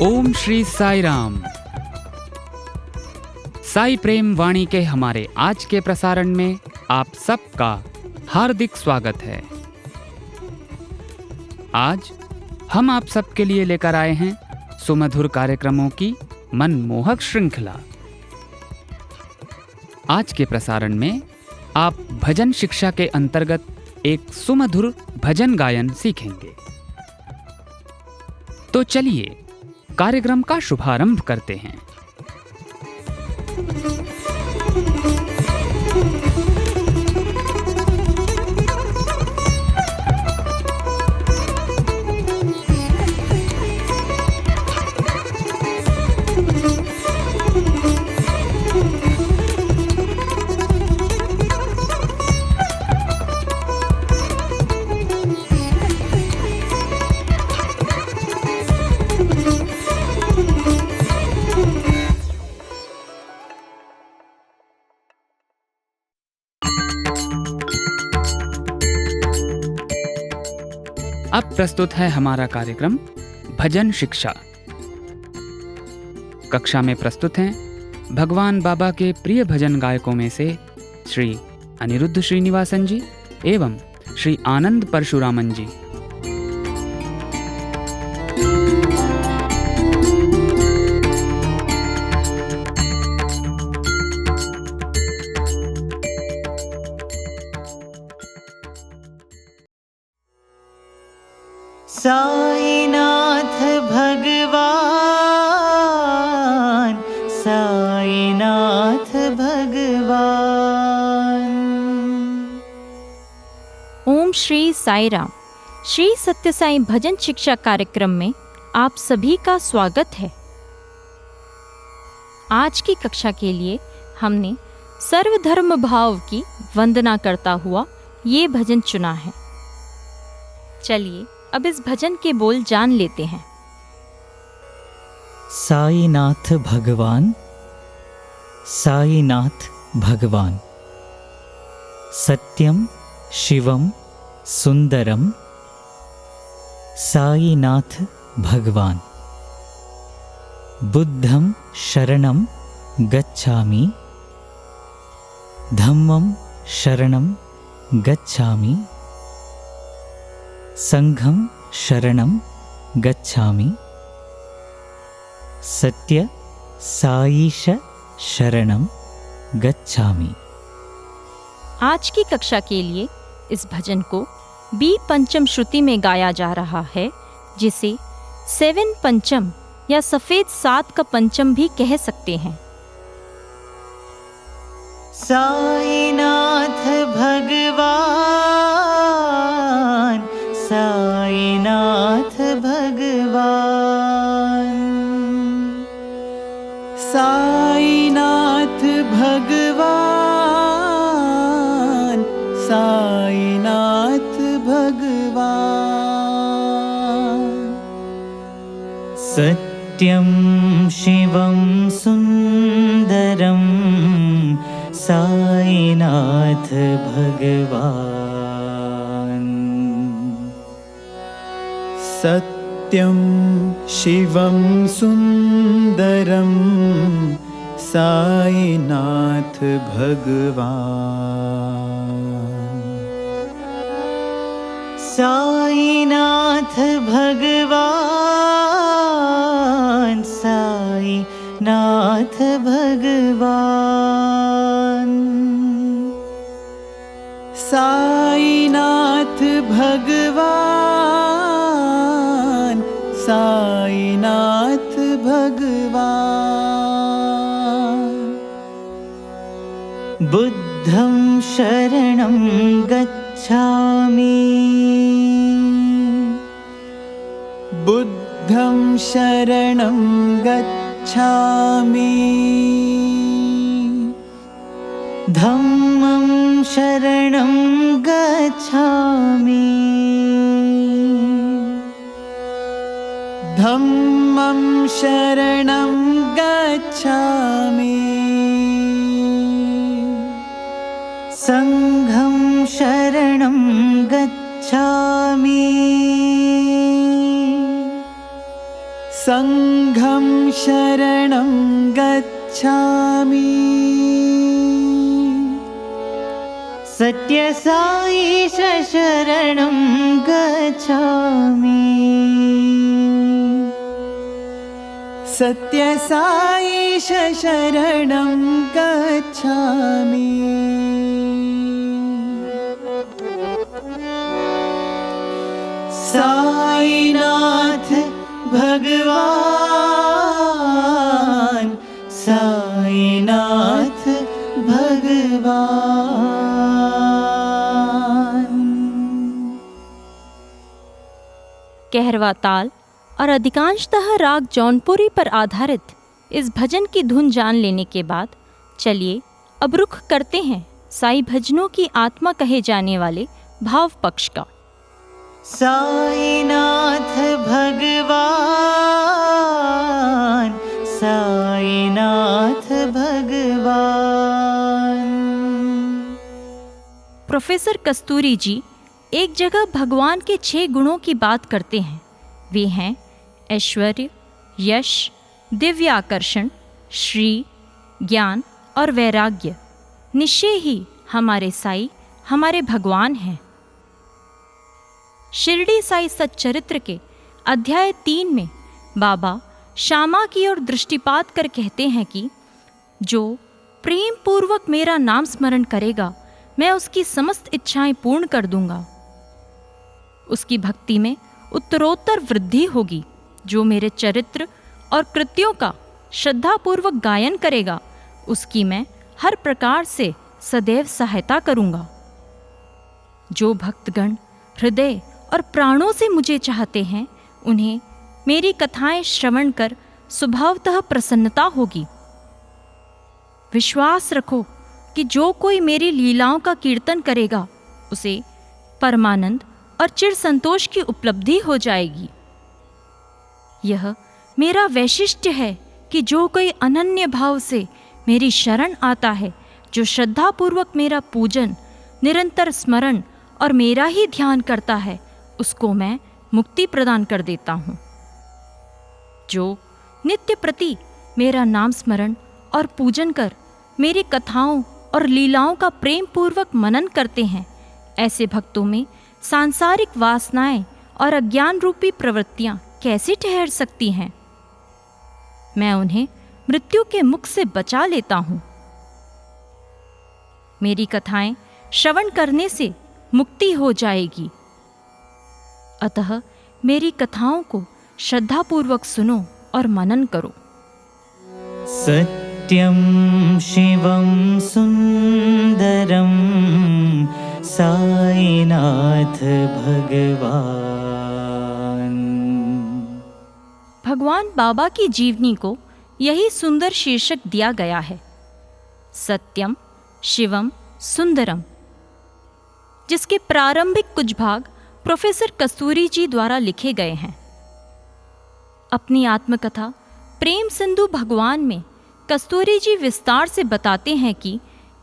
ओम श्री साई राम। साई प्रेम वाणी के हमारे आज के प्रसारण में आप सबका हार्दिक स्वागत है। आज हम आप सबके लिए लेकर आए हैं सुमधुर कार्यक्रमों की मनमोहक श्रृंखला। आज के प्रसारण में आप भजन शिक्षा के अंतर्गत एक सुमधुर भजन गायन सीखेंगे। तो चलिए कार्यक्रम का शुभारंभ करते हैं। अब प्रस्तुत है हमारा कार्यक्रम भजन शिक्षा। कक्षा में प्रस्तुत हैं भगवान बाबा के प्रिय भजन गायकों में से श्री अनिरुद्ध श्रीनिवासन जी एवं श्री आनंद परशुरामन जी। साईनाथ भगवान, साईनाथ भगवान। ओम श्री साई राम। श्री सत्य साई भजन शिक्षा कार्यक्रम में आप सभी का स्वागत है। आज की कक्षा के लिए हमने सर्वधर्म भाव की वंदना करता हुआ ये भजन चुना है। चलिए अब इस भजन के बोल जान लेते हैं। साईनाथ भगवान, साईनाथ भगवान। सत्यम शिवम सुंदरम, साईनाथ भगवान। बुद्धं शरणं गच्छामि, धम्मं शरणं गच्छामि, संघं शरणं गच्छामि, सत्य साईश शरणं गच्छामि। आज की कक्षा के लिए इस भजन को बी पंचम श्रुति में गाया जा रहा है, जिसे 7 पंचम या सफेद 7 का पंचम भी कह सकते हैं। साईनाथ भगवान, साईनाथ भगवान। साईनाथ भगवान, साईनाथ भगवान। सत्यं शिवं सुंदरं, साईनाथ भगवान। सत्यं शिवं सुंदरं, साईनाथ भगवान। साईनाथ भगवान, साईनाथ भगवान। साईनाथ भगवान, साईनाथ भगवान। बुद्धं शरणं गच्छामि, बुद्धं शरणं गच्छामि, धम्मं शरणं गच्छामि, धम्मं शरणं गच्छामि, संघं शरणं गच्छामि, संघं शरणं गच्छामि सत्यसाईश शरणं गच्छामि सत्यसाईश शरणं गच्छामि साईनाथ भगवान साईनाथ भगवान। कहरवा ताल और अधिकांशतः राग जौनपुरी पर आधारित इस भजन की धुन जान लेने के बाद चलिए अब रुख करते हैं साई भजनों की आत्मा कहे जाने वाले भाव पक्ष का। साईनाथ भगवान साईनाथ भगवान। प्रोफेसर कस्तूरी जी एक जगह भगवान के 6 गुणों की बात करते हैं। वे हैं ऐश्वर्य, यश, दिव्य आकर्षण, श्री, ज्ञान और वैराग्य। निश्चय ही हमारे साई हमारे भगवान हैं। शिरडी साई सच्चरित्र के अध्याय 3 में बाबा श्यामा की ओर दृष्टिपात कर कहते हैं कि जो प्रेम पूर्वक मेरा नाम स्मरण करेगा मैं उसकी समस्त इच्छाएं पूर्ण कर दूंगा। उसकी भक्ति में उत्तरोत्तर वृद्धि होगी। जो मेरे चरित्र और कृत्यों का श्रद्धापूर्वक गायन करेगा उसकी मैं हर प्रकार से सदैव सहायता करूंगा। जो भक्तगण हृदय और प्राणों से मुझे चाहते हैं उन्हें मेरी कथाएं श्रवण कर स्वभावतः प्रसन्नता होगी। विश्वास रखो कि जो कोई मेरी लीलाओं का कीर्तन करेगा उसे परमानंद और चिर संतोष की उपलब्धि हो जाएगी। यह मेरा वैशिष्ट्य है कि जो कोई अनन्य भाव से मेरी शरण आता है, जो श्रद्धापूर्वक मेरा पूजन, निरंतर स्मरण और मेरा ही ध्यान करता है, उसको मैं मुक्ति प्रदान कर देता हूँ। जो नित्य प्रति मेरा नाम स्मरण और पूजन कर मेरी कथाओं और लीलाओं का प्रेम पूर्वक मनन करते हैं, ऐसे भक्तों में सांसारिक वासनाएं और अज्ञान रूपी प्रवृत्तियां कैसे ठहर सकती हैं। मैं उन्हें मृत्यु के मुख से बचा लेता हूँ। मेरी कथाएं श्रवण करने से मुक्ति हो जाएगी। अतः मेरी कथाओं को श्रद्धापूर्वक सुनो और मनन करो। सत्यं शिवं सुंदरं साईनाथ भगवान। भगवान बाबा की जीवनी को यही सुंदर शीर्षक दिया गया है, सत्यम शिवम सुंदरम, जिसके प्रारंभिक कुछ भाग प्रोफेसर कस्तूरी जी द्वारा लिखे गए हैं। अपनी आत्मकथा प्रेम सिंधु भगवान में कस्तूरी जी विस्तार से बताते हैं कि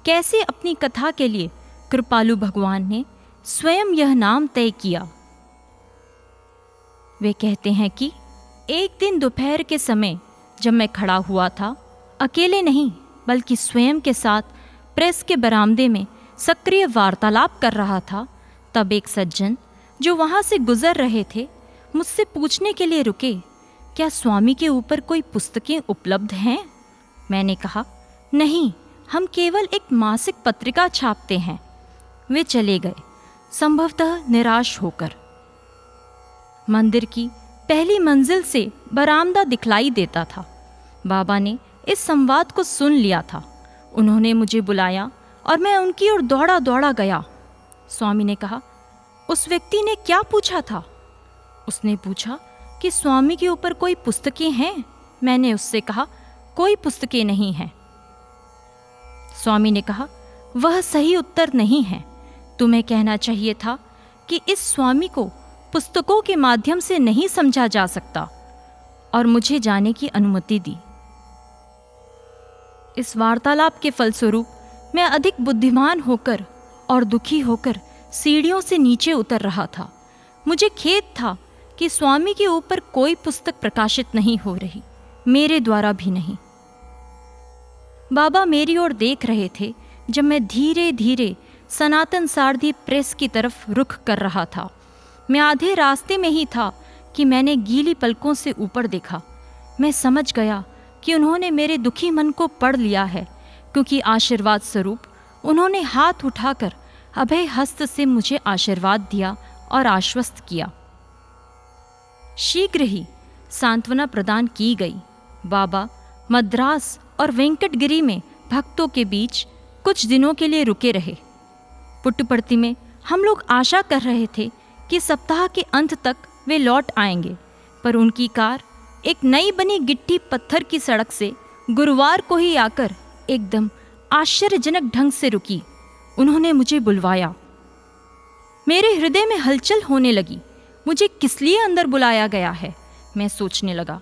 कैसे अपनी कथा के लिए कृपालु भगवान ने स्वयं यह नाम तय किया। वे कहते हैं कि एक दिन दोपहर के समय जब मैं खड़ा हुआ था, अकेले नहीं बल्कि स्वयं के साथ प्रेस के बरामदे में सक्रिय वार्तालाप कर रहा था, तब एक सज्जन जो वहाँ से गुजर रहे थे मुझसे पूछने के लिए रुके, क्या स्वामी के ऊपर कोई पुस्तकें उपलब्ध हैं? मैंने कहा, नहीं, हम केवल एक मासिक पत्रिका छापते हैं। वे चले गए, संभवतः निराश होकर। मंदिर की पहली मंजिल से बरामदा दिखलाई देता था। बाबा ने इस संवाद को सुन लिया था। उन्होंने मुझे बुलाया और मैं उनकी ओर दौड़ा दौड़ा गया। स्वामी ने कहा, उस व्यक्ति ने क्या पूछा था? उसने पूछा कि स्वामी के ऊपर कोई पुस्तकें हैं? मैंने उससे कहा, कोई पुस्तकें नहीं हैं। स्वामी ने कहा, वह सही उत्तर नहीं है। तुम्हें कहना चाहिए था कि इस स्वामी को पुस्तकों के माध्यम से नहीं समझा जा सकता, और मुझे जाने की अनुमति दी। इस वार्तालाप के फलस्वरूप मैं अधिक बुद्धिमान होकर और दुखी होकर सीढ़ियों से नीचे उतर रहा था। मुझे खेद था कि स्वामी के ऊपर कोई पुस्तक प्रकाशित नहीं हो रही, मेरे द्वारा भी नहीं। बाबा मेरी ओर देख रहे थे जब मैं धीरे धीरे सनातन सारथी प्रेस की तरफ रुख कर रहा था। मैं आधे रास्ते में ही था कि मैंने गीली पलकों से ऊपर देखा। मैं समझ गया कि उन्होंने मेरे दुखी मन को पढ़ लिया है, क्योंकि आशीर्वाद स्वरूप उन्होंने हाथ उठाकर अभय हस्त से मुझे आशीर्वाद दिया और आश्वस्त किया। शीघ्र ही सांत्वना प्रदान की गई। बाबा मद्रास और वेंकटगिरी में भक्तों के बीच कुछ दिनों के लिए रुके रहे। पुट्टपर्ती में हम लोग आशा कर रहे थे कि सप्ताह के अंत तक वे लौट आएंगे, पर उनकी कार एक नई बनी गिट्टी पत्थर की सड़क से गुरुवार को ही आकर एकदम आश्चर्यजनक ढंग से रुकी। उन्होंने मुझे बुलवाया। मेरे हृदय में हलचल होने लगी। मुझे किस लिए अंदर बुलाया गया है? मैं सोचने लगा,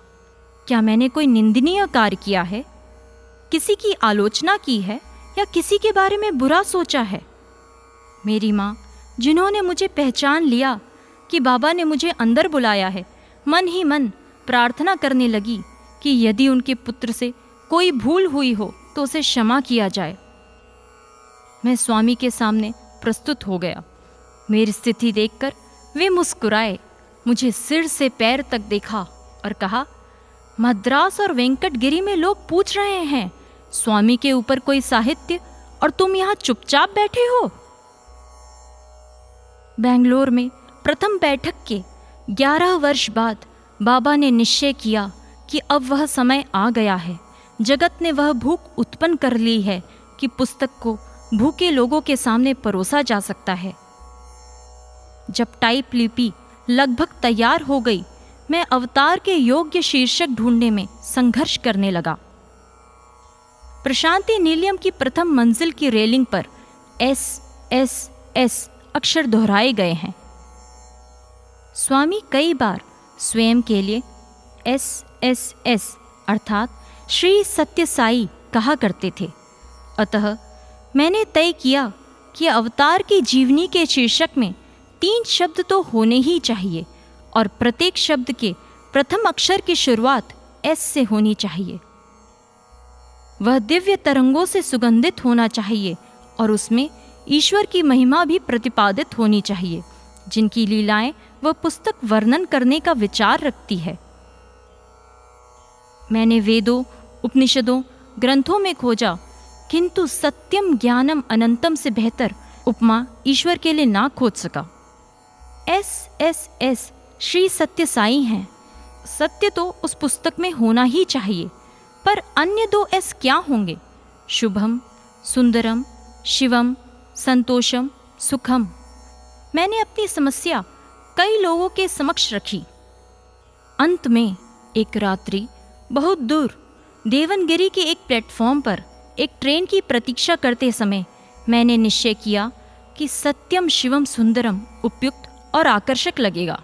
क्या मैंने कोई निंदनीय कार्य किया है? किसी की आलोचना की है या किसी के बारे में बुरा सोचा है? मेरी माँ, जिन्होंने मुझे पहचान लिया कि बाबा ने मुझे अंदर बुलाया है, मन ही मन प्रार्थना करने लगी कि यदि उनके पुत्र से कोई भूल हुई हो तो उसे क्षमा किया जाए। मैं स्वामी के सामने प्रस्तुत हो गया। मेरी स्थिति देखकर वे मुस्कुराए, मुझे सिर से पैर तक देखा और कहा, मद्रास और वेंकटगिरी में लोग पूछ रहे हैं स्वामी के ऊपर कोई साहित्य, और तुम यहाँ चुपचाप बैठे हो। बेंगलोर में प्रथम बैठक के 11 वर्ष बाद बाबा ने निश्चय किया कि अब वह समय आ गया है। जगत ने वह भूख उत्पन्न कर ली है कि पुस्तक को भूखे लोगों के सामने परोसा जा सकता है। जब टाइप लिपि लगभग तैयार हो गई, मैं अवतार के योग्य शीर्षक ढूंढने में संघर्ष करने लगा। प्रशांति निलयम की प्रथम मंजिल की रेलिंग पर SSS अक्षर दोहराए गए हैं। स्वामी कई बार स्वयं के लिए SSS अर्थात श्री सत्य साई कहा करते थे। अतः मैंने तय किया कि अवतार की जीवनी के शीर्षक में 3 शब्द तो होने ही चाहिए और प्रत्येक शब्द के प्रथम अक्षर की शुरुआत S से होनी चाहिए। वह दिव्य तरंगों से सुगंधित होना चाहिए और उसमें ईश्वर की महिमा भी प्रतिपादित होनी चाहिए, जिनकी लीलाएं वह पुस्तक वर्णन करने का विचार रखती है। मैंने वेदों, उपनिषदों, ग्रंथों में खोजा, किंतु सत्यम ज्ञानम अनंतम से बेहतर उपमा ईश्वर के लिए ना खोज सका। SSS श्री सत्य साई हैं। सत्य तो उस पुस्तक में होना ही चाहिए, पर अन्य 2 S क्या होंगे? शुभम, सुंदरम, शिवम, संतोषम, सुखम। मैंने अपनी समस्या कई लोगों के समक्ष रखी। अंत में एक रात्रि बहुत दूर देवनगिरी के एक प्लेटफॉर्म पर एक ट्रेन की प्रतीक्षा करते समय मैंने निश्चय किया कि सत्यम शिवम सुंदरम उपयुक्त और आकर्षक लगेगा।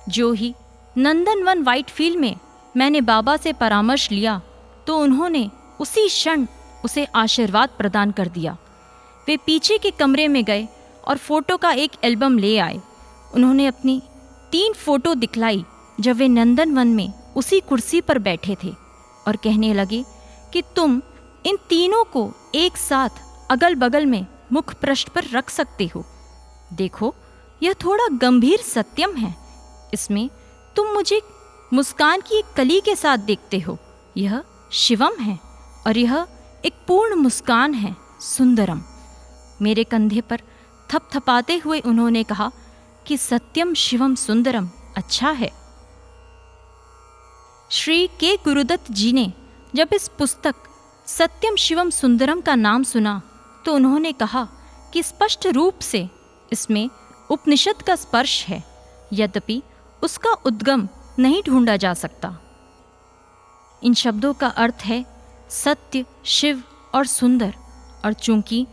जो ही नंदनवन व्हाइटफील्ड में मैंने बाबा से परामर्श लिया तो उन्होंने उसी क्षण उसे आशीर्वाद प्रदान कर दिया। वे पीछे के कमरे में गए और फोटो का एक एल्बम ले आए। उन्होंने अपनी 3 फोटो दिखलाई जब वे नंदनवन में उसी कुर्सी पर बैठे थे और कहने लगे कि तुम इन तीनों को एक साथ अगल बगल में मुख पृष्ठ पर रख सकते हो। देखो, यह थोड़ा गंभीर सत्यम है। इसमें तुम मुझे मुस्कान की एक कली के साथ देखते हो। यह शिवम है और यह एक पूर्ण मुस्कान है, सुंदरम। मेरे कंधे पर थपथपाते हुए उन्होंने कहा कि सत्यम शिवम सुंदरम अच्छा है। श्री के गुरुदत्त जी ने जब इस पुस्तक सत्यम शिवम सुंदरम का नाम सुना तो उन्होंने कहा कि स्पष्ट रूप से इसमें उपनिषद का स्पर्श है, यद्यपि उसका उद्गम नहीं ढूंढा जा सकता। इन शब्दों का अर्थ है सत्य, शिव और सुंदर, और चूंकि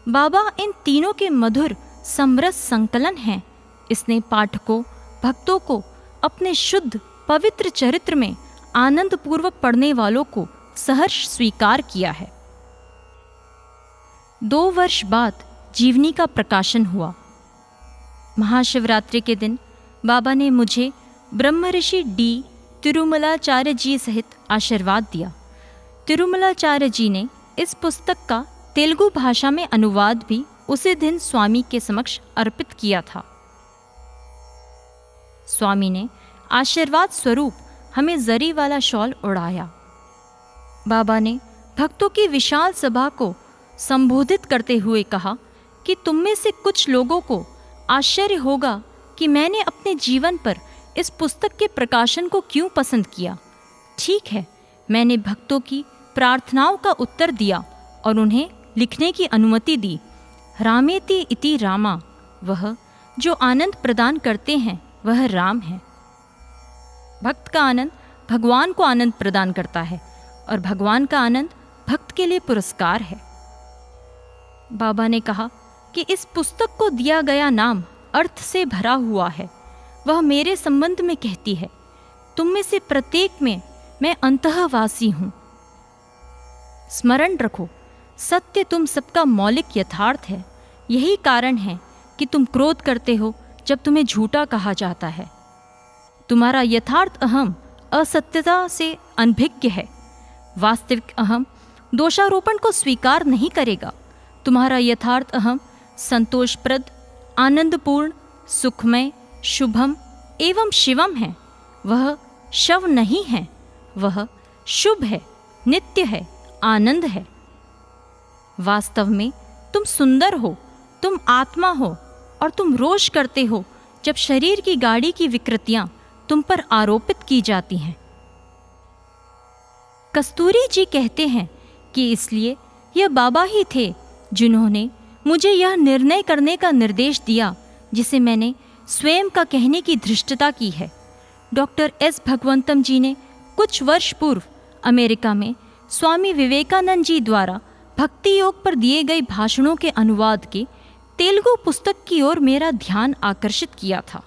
बाबा इन तीनों के मधुर समरस संकलन हैं, इसने पाठकों, भक्तों को अपने शुद्ध पवित्र चरित्र में आनंद पूर्वक पढ़ने वालों को सहर्ष स्वीकार किया है। 2 वर्ष बाद जीवनी का प्रकाशन हुआ। महाशिवरात्रि के दिन बाबा ने मुझे ब्रह्म ऋषि डी तिरुमलाचार्य जी सहित आशीर्वाद दिया। तिरुमलाचार्य जी ने इस पुस्तक का तेलुगु भाषा में अनुवाद भी उसी दिन स्वामी के समक्ष अर्पित किया था। स्वामी ने आशीर्वाद स्वरूप हमें जरी वाला शॉल उड़ाया। बाबा ने भक्तों की विशाल सभा को संबोधित करते हुए कहा कि तुम में से कुछ लोगों को आश्चर्य होगा कि मैंने अपने जीवन पर इस पुस्तक के प्रकाशन को क्यों पसंद किया। ठीक है, मैंने भक्तों की प्रार्थनाओं का उत्तर दिया और उन्हें लिखने की अनुमति दी। रामेति इति रामा, वह जो आनंद प्रदान करते हैं वह राम है। भक्त का आनंद भगवान को आनंद प्रदान करता है और भगवान का आनंद भक्त के लिए पुरस्कार है। बाबा ने कहा कि इस पुस्तक को दिया गया नाम अर्थ से भरा हुआ है। वह मेरे संबंध में कहती है, तुम में से प्रत्येक में मैं अंतःवासी हूं। स्मरण रखो, सत्य तुम सबका मौलिक यथार्थ है। यही कारण है कि तुम क्रोध करते हो जब तुम्हें झूठा कहा जाता है। तुम्हारा यथार्थ अहम असत्यता से अनभिज्ञ है। वास्तविक अहम दोषारोपण को स्वीकार नहीं करेगा। तुम्हारा यथार्थ अहम संतोषप्रद, आनंदपूर्ण, सुखमय, शुभम एवं शिवम है। वह शव नहीं है, वह शुभ है, नित्य है, आनंद है। वास्तव में तुम सुंदर हो, तुम आत्मा हो और तुम रोष करते हो जब शरीर की गाड़ी की विकृतियां तुम पर आरोपित की जाती हैं। कस्तूरी जी कहते हैं कि इसलिए यह बाबा ही थे जिन्होंने मुझे यह निर्णय करने का निर्देश दिया जिसे मैंने स्वयं का कहने की धृष्टता की है। डॉक्टर एस भगवंतम जी ने कुछ वर्ष पूर्व अमेरिका में स्वामी विवेकानंद जी द्वारा भक्ति योग पर दिए गए भाषणों के अनुवाद की तेलुगु पुस्तक की ओर मेरा ध्यान आकर्षित किया था।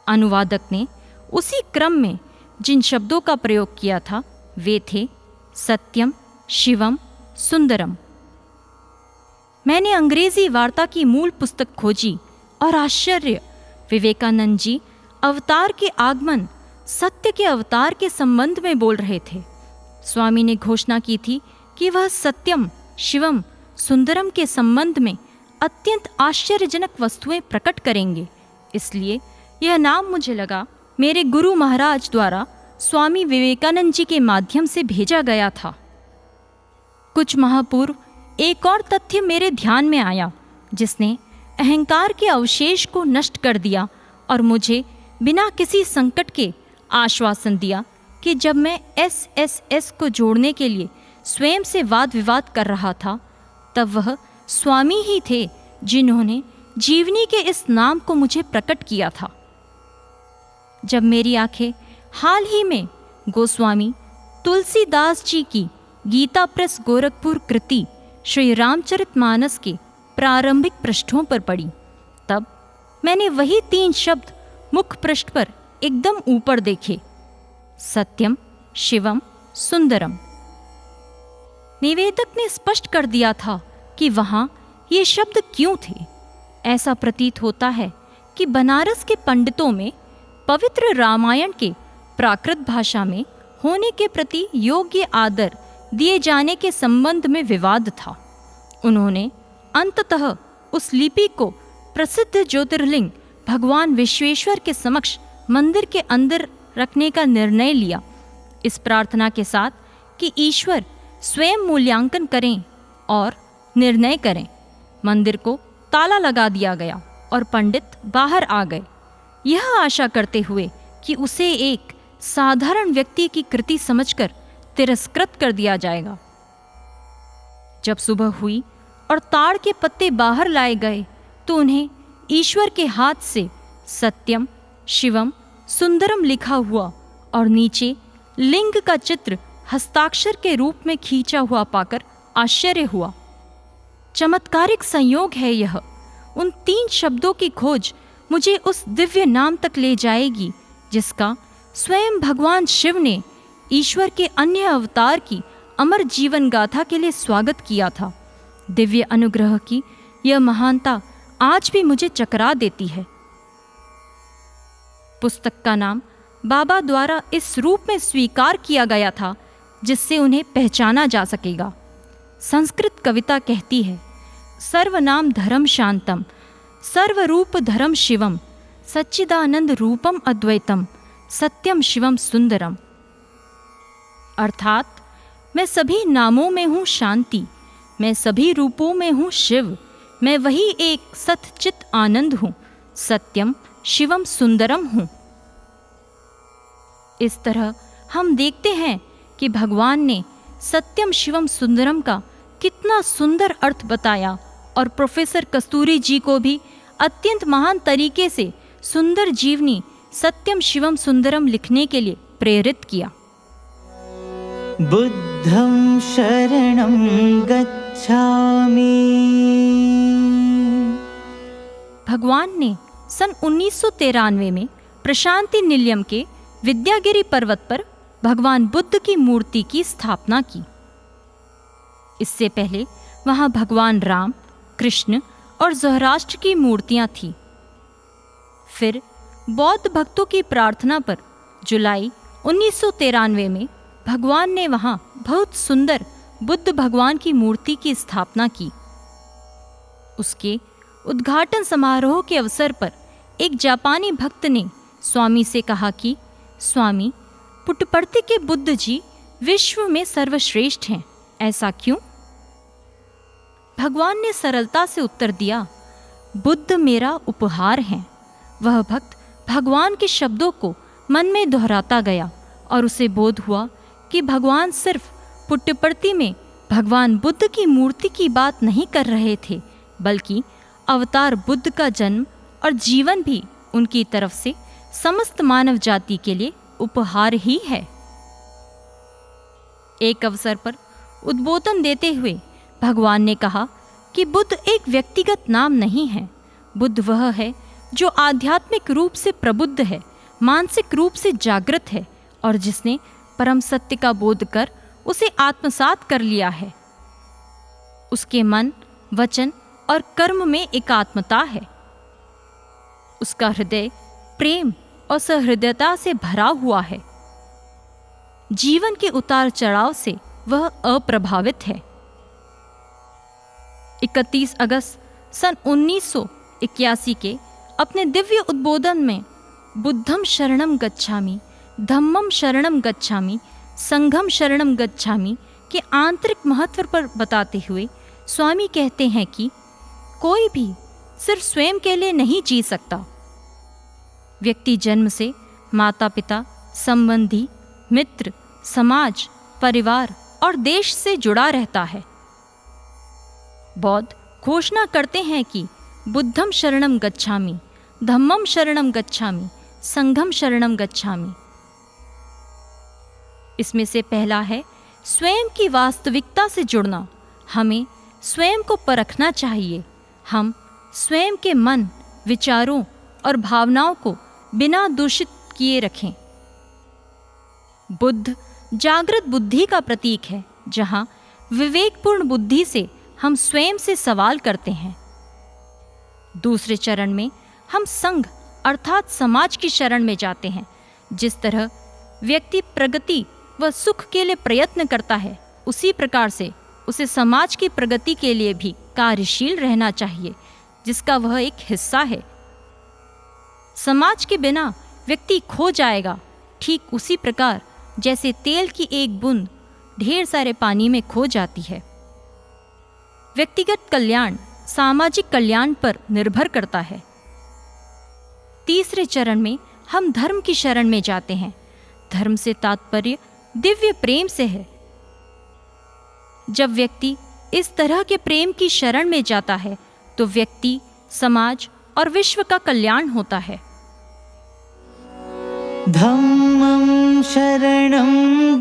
अनुवादक ने उसी क्रम में जिन शब्दों का प्रयोग किया था वे थे सत्यम, शिवम, सुंदरम। मैंने अंग्रेजी वार्ता की मूल पुस्तक खोजी और आश्चर्य, विवेकानंद जी अवतार के आगमन, सत्य के अवतार के संबंध में बोल रहे थे। स्वामी ने घोषणा की थी कि वह सत्यम, शिवम, सुंदरम के संबंध में अत्यंत आश्चर्यजनक वस्तुएं प्रकट करेंगे। इसलिए यह नाम मुझे लगा मेरे गुरु महाराज द्वारा स्वामी विवेकानंद जी के माध्यम से भेजा गया था। कुछ माह पूर्व एक और तथ्य मेरे ध्यान में आया जिसने अहंकार के अवशेष को नष्ट कर दिया और मुझे बिना किसी संकट के आश्वासन दिया कि जब मैं SSS को जोड़ने के लिए स्वयं से वाद विवाद कर रहा था तब वह स्वामी ही थे जिन्होंने जीवनी के इस नाम को मुझे प्रकट किया था। जब मेरी आंखें हाल ही में गोस्वामी तुलसीदास जी की गीता प्रेस गोरखपुर कृति श्री रामचरितमानस के प्रारंभिक पृष्ठों पर पड़ी तब मैंने वही 3 शब्द मुख पृष्ठ पर एकदम ऊपर देखे, सत्यम, शिवम, सुंदरम। निवेदक ने स्पष्ट कर दिया था कि वहां ये शब्द क्यों थे। ऐसा प्रतीत होता है कि बनारस के पंडितों में पवित्र रामायण के प्राकृत भाषा में होने के प्रति योग्य आदर दिए जाने के संबंध में विवाद था। उन्होंने अंततः उस लिपि को प्रसिद्ध ज्योतिर्लिंग भगवान विश्वेश्वर के समक्ष मंदिर के अंदर रखने का निर्णय लिया, इस प्रार्थना के साथ कि ईश्वर स्वयं मूल्यांकन करें और निर्णय करें। मंदिर को ताला लगा दिया गया और पंडित बाहर आ गए, यह आशा करते हुए कि उसे एक साधारण व्यक्ति की कृति समझकर तिरस्कृत कर दिया जाएगा। जब सुबह हुई और ताड़ के पत्ते बाहर लाए गए तो उन्हें ईश्वर के हाथ से सत्यम, शिवम, सुंदरम लिखा हुआ और नीचे लिंग का चित्र हस्ताक्षर के रूप में खींचा हुआ पाकर आश्चर्य हुआ। चमत्कारिक संयोग है यह। उन 3 शब्दों की खोज मुझे उस दिव्य नाम तक ले जाएगी जिसका स्वयं भगवान शिव ने ईश्वर के अन्य अवतार की अमर जीवन गाथा के लिए स्वागत किया था। दिव्य अनुग्रह की यह महानता आज भी मुझे चकरा देती है। पुस्तक का नाम बाबा द्वारा इस रूप में स्वीकार किया गया था जिससे उन्हें पहचाना जा सकेगा। संस्कृत कविता कहती है, सर्वनाम धर्म शांतम, सर्वरूप धर्म शिवम, सच्चिदानंद रूपम अद्वैतम, सत्यम शिवम सुंदरम। अर्थात मैं सभी नामों में हूँ शांति, मैं सभी रूपों में हूँ शिव, मैं वही एक सतचित आनंद हूँ, सत्यम शिवम सुंदरम हूँ। इस तरह हम देखते हैं कि भगवान ने सत्यम शिवम सुंदरम का कितना सुंदर अर्थ बताया और प्रोफेसर कस्तूरी जी को भी अत्यंत महान तरीके से सुंदर जीवनी सत्यम शिवम सुंदरम लिखने के लिए प्रेरित किया। बुद्धं शरणं गच्छामि। भगवान ने सन 1993 में प्रशांति निलयम के विद्यागिरी पर्वत पर भगवान बुद्ध की मूर्ति की स्थापना की। इससे पहले वहां भगवान राम, कृष्ण और ज़हराष्ट्र की मूर्तियां थीं। फिर बौद्ध भक्तों की प्रार्थना पर जुलाई 1993 में भगवान ने वहां बहुत सुंदर बुद्ध भगवान की मूर्ति की स्थापना की। उसके उद्घाटन समारोह के अवसर पर एक जापानी भक्त ने स्वामी से कहा कि स्वामी, पुट्टपर्ती के बुद्ध जी विश्व में सर्वश्रेष्ठ हैं, ऐसा क्यों? भगवान ने सरलता से उत्तर दिया, बुद्ध मेरा उपहार हैं। वह भक्त भगवान के शब्दों को मन में दोहराता गया और उसे बोध हुआ कि भगवान सिर्फ पुट्टपर्ती में भगवान बुद्ध की मूर्ति की बात नहीं कर रहे थे, बल्कि अवतार बुद्ध का जन्म और जीवन भी उनकी तरफ से समस्त मानव जाति के लिए उपहार ही है। एक अवसर पर उद्बोधन देते हुए भगवान ने कहा कि बुद्ध एक व्यक्तिगत नाम नहीं है। बुद्ध वह है जो आध्यात्मिक रूप से प्रबुद्ध है, मानसिक रूप से जागृत है और जिसने परम सत्य का बोध कर उसे आत्मसात कर लिया है। उसके मन, वचन और कर्म में एकात्मता है। उसका हृदय प्रेम और सहृदयता से भरा हुआ है। जीवन के उतार चढ़ाव से वह अप्रभावित है। 31 अगस्त सन 1981 के अपने दिव्य उद्बोधन में बुद्धम शरणम गच्छामि, धम्मम शरणम गच्छामि, संघम शरणम गच्छामि के आंतरिक महत्व पर बताते हुए स्वामी कहते हैं कि कोई भी सिर्फ स्वयं के लिए नहीं जी सकता। व्यक्ति जन्म से माता पिता, संबंधी, मित्र, समाज, परिवार और देश से जुड़ा रहता है। बौद्ध घोषणा करते हैं कि बुद्धम शरणम गच्छामि, धम्मम शरणम गच्छामि, संघम शरणम गच्छामि। इसमें से पहला है स्वयं की वास्तविकता से जुड़ना। हमें स्वयं को परखना चाहिए। हम स्वयं के मन, विचारों और भावनाओं को बिना दूषित किए रखें। बुद्ध जागृत बुद्धि का प्रतीक है, जहाँ विवेकपूर्ण बुद्धि से हम स्वयं से सवाल करते हैं। दूसरे चरण में हम संघ अर्थात समाज की शरण में जाते हैं। जिस तरह व्यक्ति प्रगति व सुख के लिए प्रयत्न करता है, उसी प्रकार से उसे समाज की प्रगति के लिए भी कार्यशील रहना चाहिए, जिसका वह एक हिस्सा है। समाज के बिना व्यक्ति खो जाएगा, ठीक उसी प्रकार जैसे तेल की एक बूंद ढेर सारे पानी में खो जाती है। व्यक्तिगत कल्याण सामाजिक कल्याण पर निर्भर करता है। तीसरे चरण में हम धर्म की शरण में जाते हैं। धर्म से तात्पर्य दिव्य प्रेम से है। जब व्यक्ति इस तरह के प्रेम की शरण में जाता है तो व्यक्ति, समाज और विश्व का कल्याण होता है। धम्मं शरणं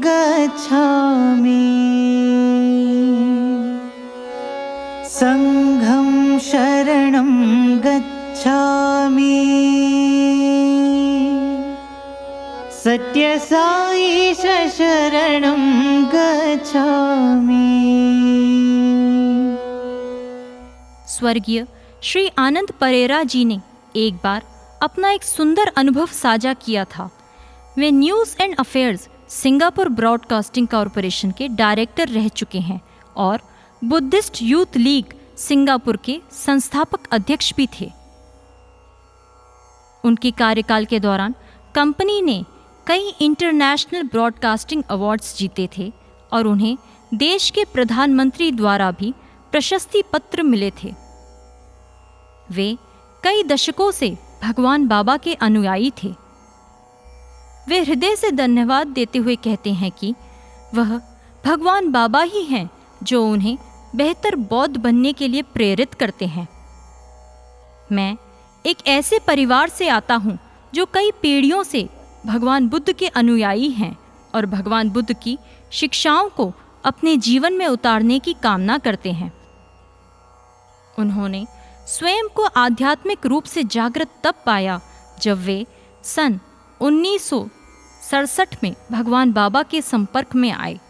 गच्छामि, संघं शरणं गच्छामि, सत्यसाईश शरणं गच्छामि। स्वर्गीय श्री आनंद परेरा जी ने एक बार अपना एक सुंदर अनुभव साझा किया था। वे news and affairs Singapore broadcasting corporation के डायरेक्टर रह चुके हैं और बुद्धिस्ट यूथ लीग सिंगापुर के संस्थापक अध्यक्ष भी थे। उनके कार्यकाल के दौरान कंपनी ने कई इंटरनेशनल ब्रॉडकास्टिंग अवार्ड्स जीते थे और उन्हें देश के प्रधानमंत्री द्वारा भी प्रशस्ति पत्र मिले थे। वे कई दशकों से भगवान बाबा के अनुयायी थे। वे हृदय से धन्यवाद देते हुए कहते हैं कि वह भगवान बाबा ही हैं जो उन्हें बेहतर बौद्ध बनने के लिए प्रेरित करते हैं। मैं एक ऐसे परिवार से आता हूँ जो कई पीढ़ियों से भगवान बुद्ध के अनुयायी हैं और भगवान बुद्ध की शिक्षाओं को अपने जीवन में उतारने की कामना करते हैं। उन्होंने स्वयं को आध्यात्मिक रूप से जागृत तब पाया जब वे सन 1967 में भगवान बाबा के संपर्क में आए।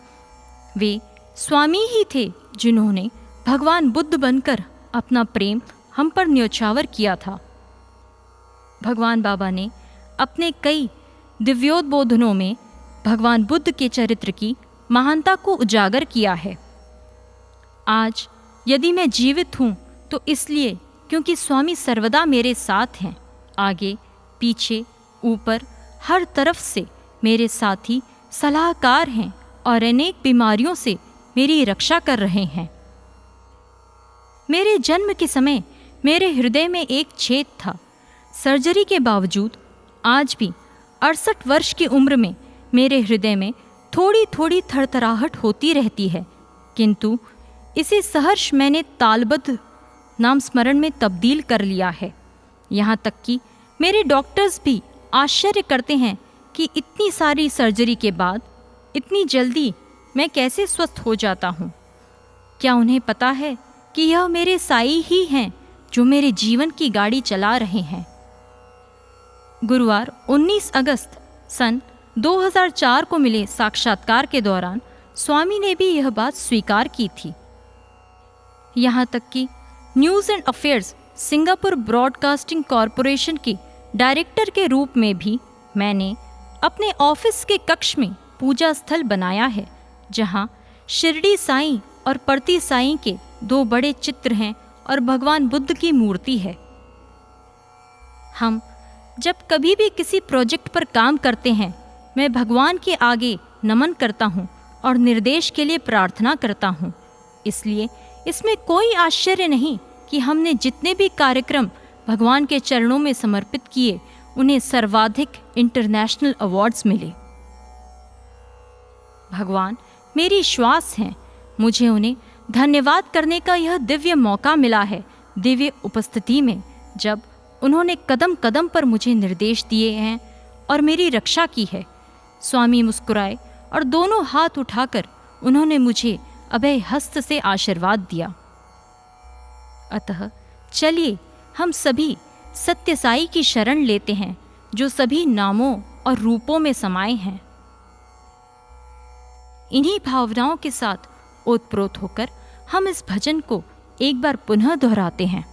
वे स्वामी ही थे जिन्होंने भगवान बुद्ध बनकर अपना प्रेम हम पर न्योछावर किया था। भगवान बाबा ने अपने कई दिव्योद्बोधनों में भगवान बुद्ध के चरित्र की महानता को उजागर किया है। आज यदि मैं जीवित हूँ तो इसलिए क्योंकि स्वामी सर्वदा मेरे साथ हैं। आगे पीछे ऊपर हर तरफ से मेरे साथी सलाहकार हैं और अनेक बीमारियों से मेरी रक्षा कर रहे हैं। मेरे जन्म के समय मेरे हृदय में एक छेद था। सर्जरी के बावजूद आज भी 68 वर्ष की उम्र में मेरे हृदय में थोड़ी थोड़ी थरथराहट होती रहती है, किंतु इसे सहर्ष मैंने तालबद्ध नाम स्मरण में तब्दील कर लिया है। यहाँ तक कि मेरे डॉक्टर्स भी आश्चर्य करते हैं कि इतनी सारी सर्जरी के बाद इतनी जल्दी मैं कैसे स्वस्थ हो जाता हूँ। क्या उन्हें पता है कि यह मेरे साई ही हैं जो मेरे जीवन की गाड़ी चला रहे हैं। गुरुवार 19 अगस्त सन 2004 को मिले साक्षात्कार के दौरान स्वामी ने भी यह बात स्वीकार की थी। यहाँ तक कि news and affairs Singapore broadcasting corporation के डायरेक्टर के रूप में भी मैंने अपने ऑफिस के कक्ष में पूजा स्थल बनाया है, जहाँ शिरडी साईं और परती साईं के 2 बड़े चित्र हैं और भगवान बुद्ध की मूर्ति है। हम जब कभी भी किसी प्रोजेक्ट पर काम करते हैं, मैं भगवान के आगे नमन करता हूँ और निर्देश के लिए प्रार्थना करता हूँ। इसलिए इसमें कोई आश्चर्य नहीं कि हमने जितने भी कार्यक्रम भगवान के चरणों में समर्पित किए, उन्हें सर्वाधिक इंटरनेशनल अवार्ड्स मिले। भगवान मेरी श्वास हैं। मुझे उन्हें धन्यवाद करने का यह दिव्य मौका मिला है, दिव्य उपस्थिति में, जब उन्होंने कदम कदम पर मुझे निर्देश दिए हैं और मेरी रक्षा की है। स्वामी मुस्कुराए और दोनों हाथ उठाकर उन्होंने मुझे अभय हस्त से आशीर्वाद दिया। अतः चलिए हम सभी सत्य साई की शरण लेते हैं, जो सभी नामों और रूपों में समाये हैं। इन्हीं भावनाओं के साथ ओतप्रोत होकर हम इस भजन को एक बार पुनः दोहराते हैं।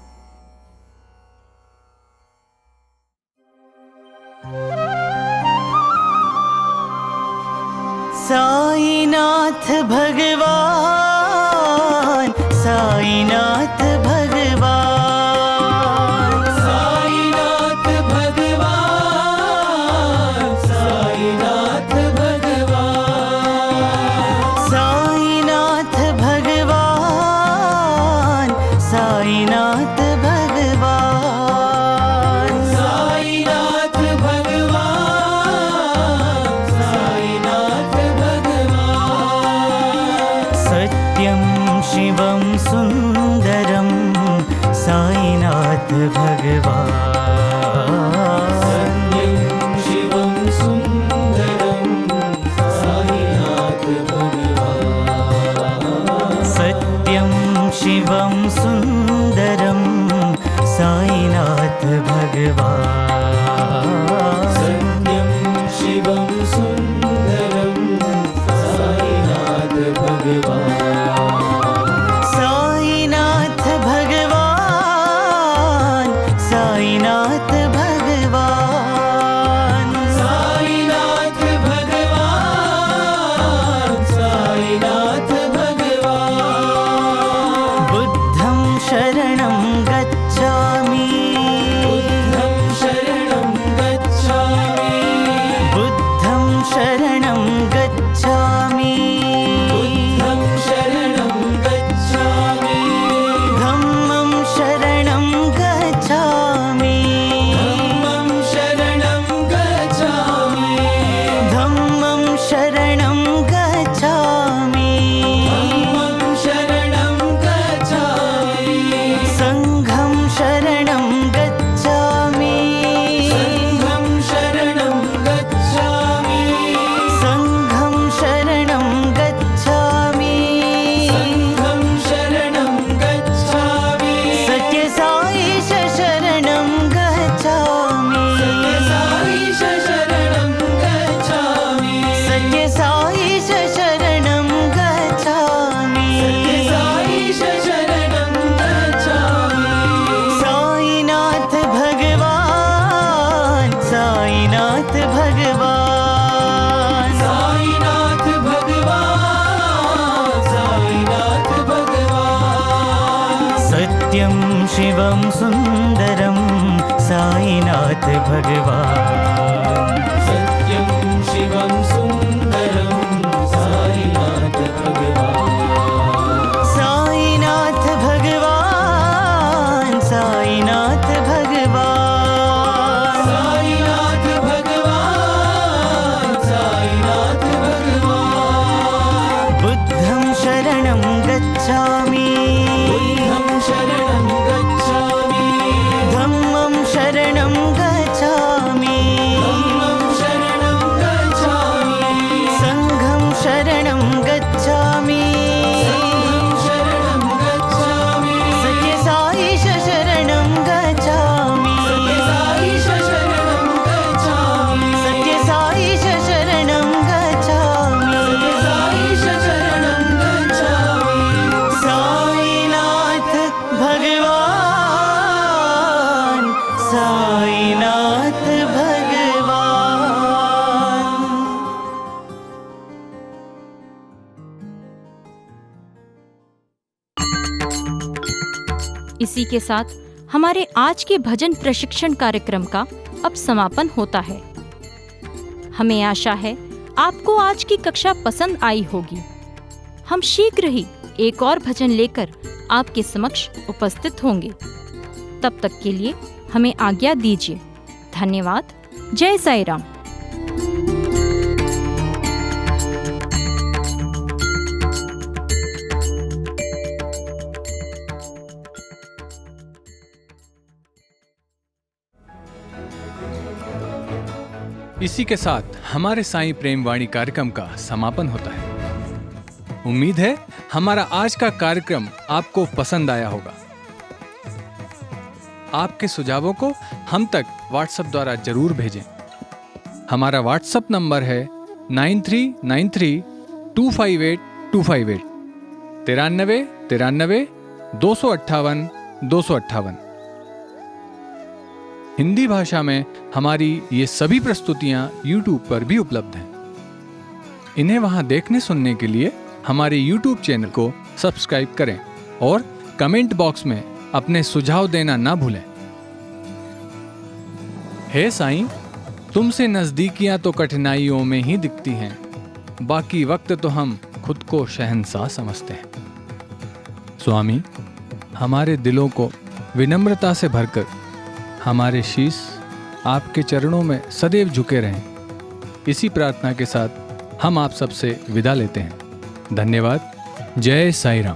साईनाथ भगवान, साईनाथ भगवान, साईनाथ भगवान, साईनाथ भगवान, साईनाथ भगवान, साईनाथ भगवान, साईनाथ भगवान, साईनाथ भगवान, सत्यं शिवं सुन्दरं साईनाथ भगवान, सत्यं शिवं सुन्दरं साईनाथ भगवान, सत्यं शिवं सुन्दरं साईनाथ भगवान, सत्यं शिवं सुन्दरं साईनाथ भगवान, साईनाथ भगवान, साईनाथ भगवान, शिवं सुन्दरं साईनाथ भगवान् सत्यं शिवं सुन्दरं साईनाथ भगवान् साईनाथ भगवान् साईनाथ भगवान् साईनाथ भगवान् साईनाथ भगवान् बुद्धं शरणं गच्छामि बुद्धं शरणं गच्छामि धम्मं शरणं गच्छामि धम्मं शरणं गच्छामि संघं शरणं गच्छामि संघं शरणं गच्छामि सत्यसाईश शरणं गच्छामि सत्यसाईश शरणं गच्छामि सत्यसाईश शरणं गच्छामि सत्यसाईश शरणं गच्छामि साईनाथ भगवान् साईनाथ भगवान्। इसी के साथ हमारे आज के भजन प्रशिक्षण कार्यक्रम का अब समापन होता है। हमें आशा है आपको आज की कक्षा पसंद आई होगी। हम शीघ्र ही एक और भजन लेकर आपके समक्ष उपस्थित होंगे। तब तक के लिए हमें आज्ञा दीजिए। धन्यवाद। जय साई राम। इसी के साथ हमारे साईं प्रेम वाणी कार्यक्रम का समापन होता है। उम्मीद है हमारा आज का कार्यक्रम आपको पसंद आया होगा। आपके सुझावों को हम तक व्हाट्सएप द्वारा जरूर भेजें। हमारा व्हाट्सएप नंबर है 9393258258 93 93 258 258। हिंदी भाषा में हमारी ये सभी प्रस्तुतियां YouTube पर भी उपलब्ध हैं। इन्हें वहां देखने सुनने के लिए हमारे YouTube चैनल को सब्सक्राइब करें और कमेंट बॉक्स में अपने सुझाव देना ना भूलें। हे साईं, तुमसे नजदीकियां तो कठिनाइयों में ही दिखती हैं, बाकी वक्त तो हम खुद को शहंशाह समझते हैं। स्वामी, हमारे दिलों को विनम्रता से भरकर हमारे शीश आपके चरणों में सदैव झुके रहें। इसी प्रार्थना के साथ हम आप सबसे विदा लेते हैं। धन्यवाद। जय साई राम।